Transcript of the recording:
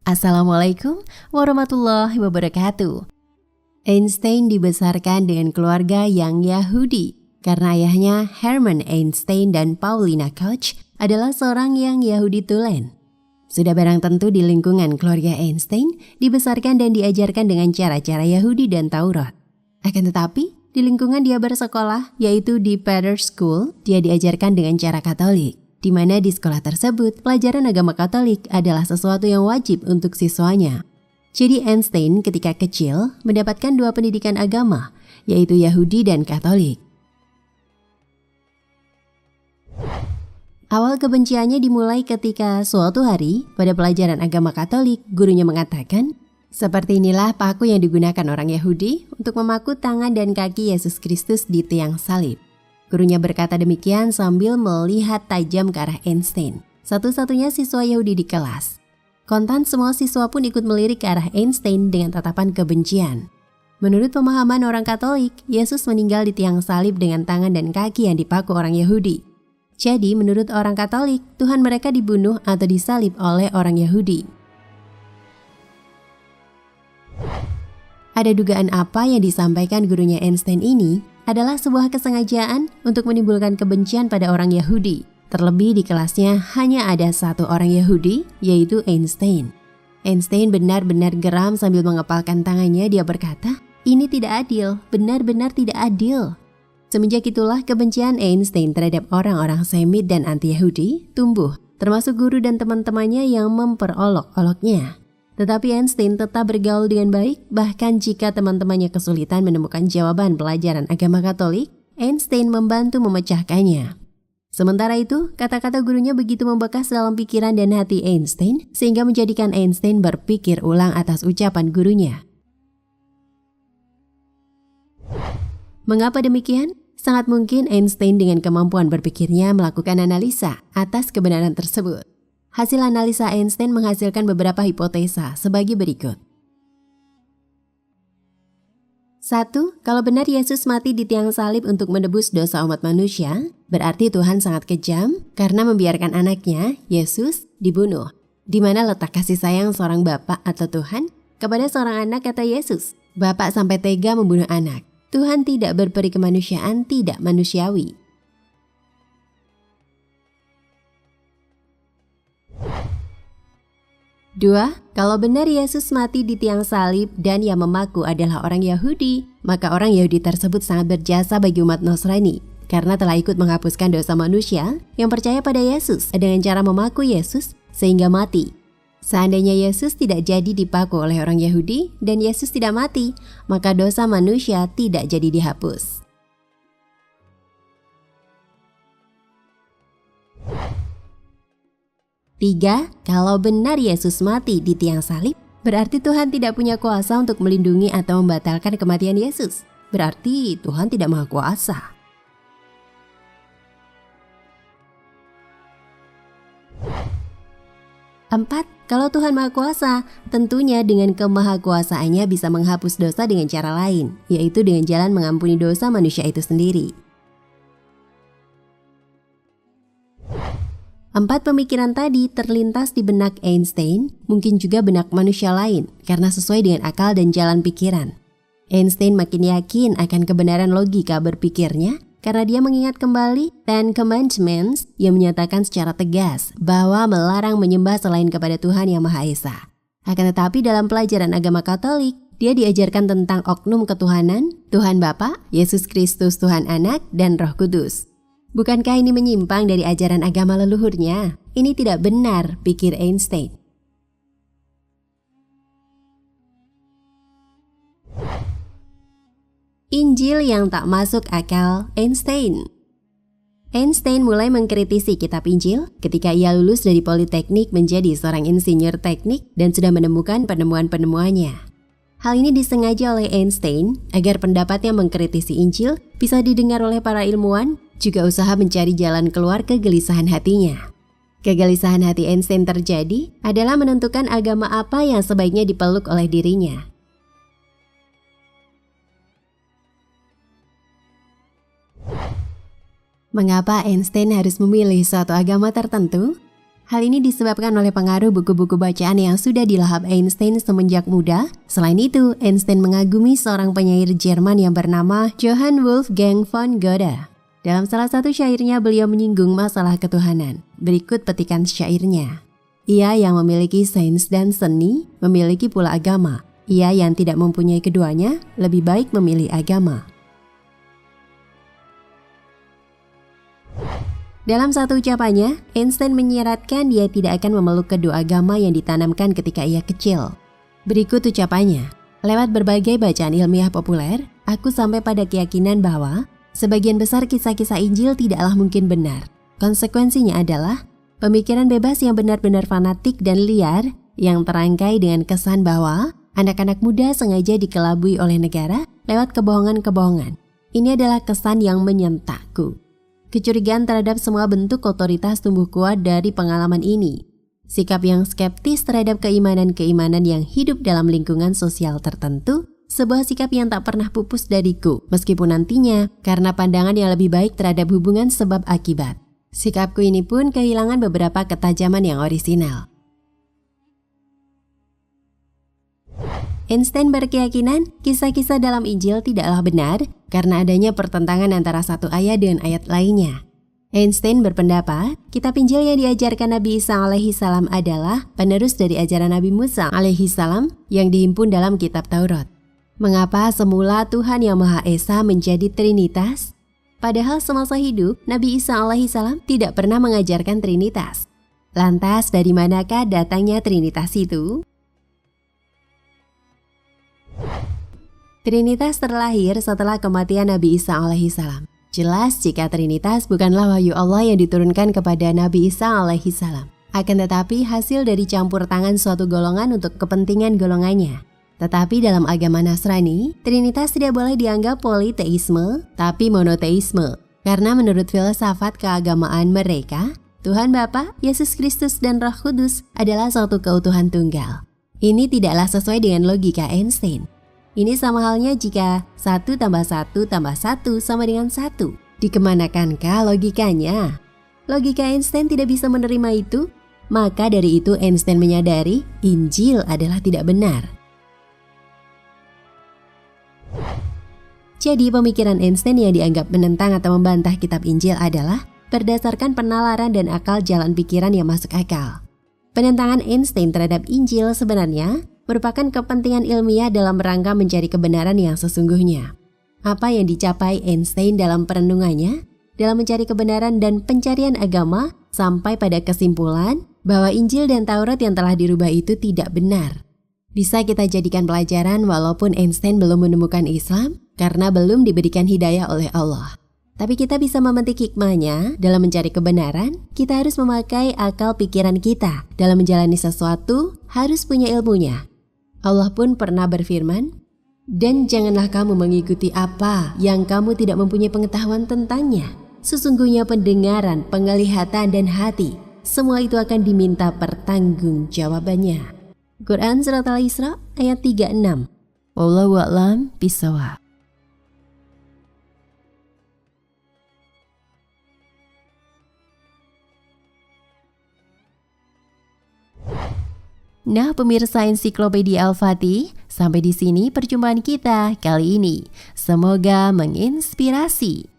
Assalamualaikum warahmatullahi wabarakatuh. Einstein dibesarkan dengan keluarga yang Yahudi karena ayahnya Hermann Einstein dan Paulina Koch adalah seorang yang Yahudi tulen. Sudah barang tentu di lingkungan keluarga Einstein dibesarkan dan diajarkan dengan cara-cara Yahudi dan Taurat. Akan tetapi, di lingkungan dia bersekolah, yaitu di Pater School, dia diajarkan dengan cara Katolik, di mana di sekolah tersebut pelajaran agama Katolik adalah sesuatu yang wajib untuk siswanya. Jadi Einstein ketika kecil mendapatkan dua pendidikan agama, yaitu Yahudi dan Katolik. Awal kebenciannya dimulai ketika suatu hari pada pelajaran agama Katolik, gurunya mengatakan, "Seperti inilah paku yang digunakan orang Yahudi untuk memaku tangan dan kaki Yesus Kristus di tiang salib." Gurunya berkata demikian sambil melihat tajam ke arah Einstein, satu-satunya siswa Yahudi di kelas. Kontan semua siswa pun ikut melirik ke arah Einstein dengan tatapan kebencian. Menurut pemahaman orang Katolik, Yesus meninggal di tiang salib dengan tangan dan kaki yang dipaku orang Yahudi. Jadi menurut orang Katolik, Tuhan mereka dibunuh atau disalib oleh orang Yahudi. Ada dugaan apa yang disampaikan gurunya Einstein ini adalah sebuah kesengajaan untuk menimbulkan kebencian pada orang Yahudi. Terlebih di kelasnya hanya ada satu orang Yahudi, yaitu Einstein. Einstein benar-benar geram sambil mengepalkan tangannya. Dia berkata, "Ini tidak adil, benar-benar tidak adil." Semenjak itulah kebencian Einstein terhadap orang-orang Semit dan anti-Yahudi tumbuh, termasuk guru dan teman-temannya yang memperolok-oloknya. Tetapi Einstein tetap bergaul dengan baik, bahkan jika teman-temannya kesulitan menemukan jawaban pelajaran agama Katolik, Einstein membantu memecahkannya. Sementara itu, kata-kata gurunya begitu membekas dalam pikiran dan hati Einstein, sehingga menjadikan Einstein berpikir ulang atas ucapan gurunya. Mengapa demikian? Sangat mungkin Einstein dengan kemampuan berpikirnya melakukan analisa atas kebenaran tersebut. Hasil analisa Einstein menghasilkan beberapa hipotesa sebagai berikut. 1. Kalau benar Yesus mati di tiang salib untuk menebus dosa umat manusia, berarti Tuhan sangat kejam karena membiarkan anaknya, Yesus, dibunuh. Di mana letak kasih sayang seorang bapak atau Tuhan kepada seorang anak, kata Yesus? Bapak sampai tega membunuh anak. Tuhan tidak berperi kemanusiaan, tidak manusiawi. 2. Kalau benar Yesus mati di tiang salib dan yang memaku adalah orang Yahudi, maka orang Yahudi tersebut sangat berjasa bagi umat Nasrani karena telah ikut menghapuskan dosa manusia yang percaya pada Yesus dengan cara memaku Yesus sehingga mati. Seandainya Yesus tidak jadi dipaku oleh orang Yahudi dan Yesus tidak mati, maka dosa manusia tidak jadi dihapus. 3. Kalau benar Yesus mati di tiang salib, berarti Tuhan tidak punya kuasa untuk melindungi atau membatalkan kematian Yesus. Berarti Tuhan tidak maha kuasa. 4. Kalau Tuhan Maha Kuasa, tentunya dengan kemahakuasaannya bisa menghapus dosa dengan cara lain, yaitu dengan jalan mengampuni dosa manusia itu sendiri. 4 pemikiran tadi terlintas di benak Einstein, mungkin juga benak manusia lain, karena sesuai dengan akal dan jalan pikiran. Einstein makin yakin akan kebenaran logika berpikirnya, karena dia mengingat kembali Ten Commandments yang menyatakan secara tegas bahwa melarang menyembah selain kepada Tuhan Yang Maha Esa. Akan tetapi dalam pelajaran agama Katolik, dia diajarkan tentang oknum ketuhanan, Tuhan Bapa, Yesus Kristus Tuhan Anak, dan Roh Kudus. Bukankah ini menyimpang dari ajaran agama leluhurnya? Ini tidak benar, pikir Einstein. Injil yang tak masuk akal Einstein. Einstein mulai mengkritisi kitab Injil ketika ia lulus dari Politeknik menjadi seorang insinyur teknik dan sudah menemukan penemuan-penemuannya. Hal ini disengaja oleh Einstein agar pendapatnya mengkritisi Injil bisa didengar oleh para ilmuwan, juga usaha mencari jalan keluar kegelisahan hatinya. Kegelisahan hati Einstein terjadi adalah menentukan agama apa yang sebaiknya dipeluk oleh dirinya. Mengapa Einstein harus memilih suatu agama tertentu? Hal ini disebabkan oleh pengaruh buku-buku bacaan yang sudah dilahap Einstein semenjak muda. Selain itu, Einstein mengagumi seorang penyair Jerman yang bernama Johann Wolfgang von Goethe. Dalam salah satu syairnya, beliau menyinggung masalah ketuhanan. Berikut petikan syairnya. Ia yang memiliki sains dan seni, memiliki pula agama. Ia yang tidak mempunyai keduanya, lebih baik memilih agama. Dalam satu ucapannya, Einstein menyiratkan dia tidak akan memeluk kedua agama yang ditanamkan ketika ia kecil. Berikut ucapannya, lewat berbagai bacaan ilmiah populer, aku sampai pada keyakinan bahwa sebagian besar kisah-kisah Injil tidaklah mungkin benar. Konsekuensinya adalah pemikiran bebas yang benar-benar fanatik dan liar yang terangkai dengan kesan bahwa anak-anak muda sengaja dikelabui oleh negara lewat kebohongan-kebohongan. Ini adalah kesan yang menyentakku. Kecurigaan terhadap semua bentuk otoritas tumbuh kuat dari pengalaman ini. Sikap yang skeptis terhadap keimanan-keimanan yang hidup dalam lingkungan sosial tertentu, sebuah sikap yang tak pernah pupus dariku, meskipun nantinya karena pandangan yang lebih baik terhadap hubungan sebab akibat. Sikapku ini pun kehilangan beberapa ketajaman yang orisinal. Einstein berkeyakinan kisah-kisah dalam Injil tidaklah benar karena adanya pertentangan antara satu ayat dengan ayat lainnya. Einstein berpendapat, kitab Injil yang diajarkan Nabi Isa alaihi salam adalah penerus dari ajaran Nabi Musa alaihi salam yang dihimpun dalam kitab Taurat. Mengapa semula Tuhan Yang Maha Esa menjadi Trinitas? Padahal semasa hidup, Nabi Isa alaihi salam tidak pernah mengajarkan Trinitas. Lantas dari manakah datangnya Trinitas itu? Trinitas terlahir setelah kematian Nabi Isa alaihi salam. Jelas jika Trinitas bukanlah wahyu Allah yang diturunkan kepada Nabi Isa alaihi salam. Akan tetapi hasil dari campur tangan suatu golongan untuk kepentingan golongannya. Tetapi dalam agama Nasrani, Trinitas tidak boleh dianggap politeisme, tapi monoteisme. Karena menurut filsafat keagamaan mereka, Tuhan Bapa, Yesus Kristus, dan Roh Kudus adalah suatu keutuhan tunggal. Ini tidaklah sesuai dengan logika Einstein. Ini sama halnya jika 1 tambah 1 tambah 1 sama dengan 1. Dikemanakannkah logikanya? Logika Einstein tidak bisa menerima itu. Maka dari itu Einstein menyadari Injil adalah tidak benar. Jadi pemikiran Einstein yang dianggap menentang atau membantah kitab Injil adalah berdasarkan penalaran dan akal jalan pikiran yang masuk akal. Penentangan Einstein terhadap Injil sebenarnya merupakan kepentingan ilmiah dalam rangka mencari kebenaran yang sesungguhnya. Apa yang dicapai Einstein dalam perenungannya, dalam mencari kebenaran dan pencarian agama, sampai pada kesimpulan bahwa Injil dan Taurat yang telah dirubah itu tidak benar. Bisa kita jadikan pelajaran walaupun Einstein belum menemukan Islam, karena belum diberikan hidayah oleh Allah. Tapi kita bisa memetik hikmahnya dalam mencari kebenaran, kita harus memakai akal pikiran kita. Dalam menjalani sesuatu, harus punya ilmunya. Allah pun pernah berfirman, "Dan janganlah kamu mengikuti apa yang kamu tidak mempunyai pengetahuan tentangnya. Sesungguhnya pendengaran, penglihatan, dan hati, semua itu akan diminta pertanggungjawabannya." Quran Surat Al-Isra ayat 36. Wallahu a'lam bishawab. Nah pemirsa Ensiklopedia Al-Fatih, sampai di sini perjumpaan kita kali ini. Semoga menginspirasi.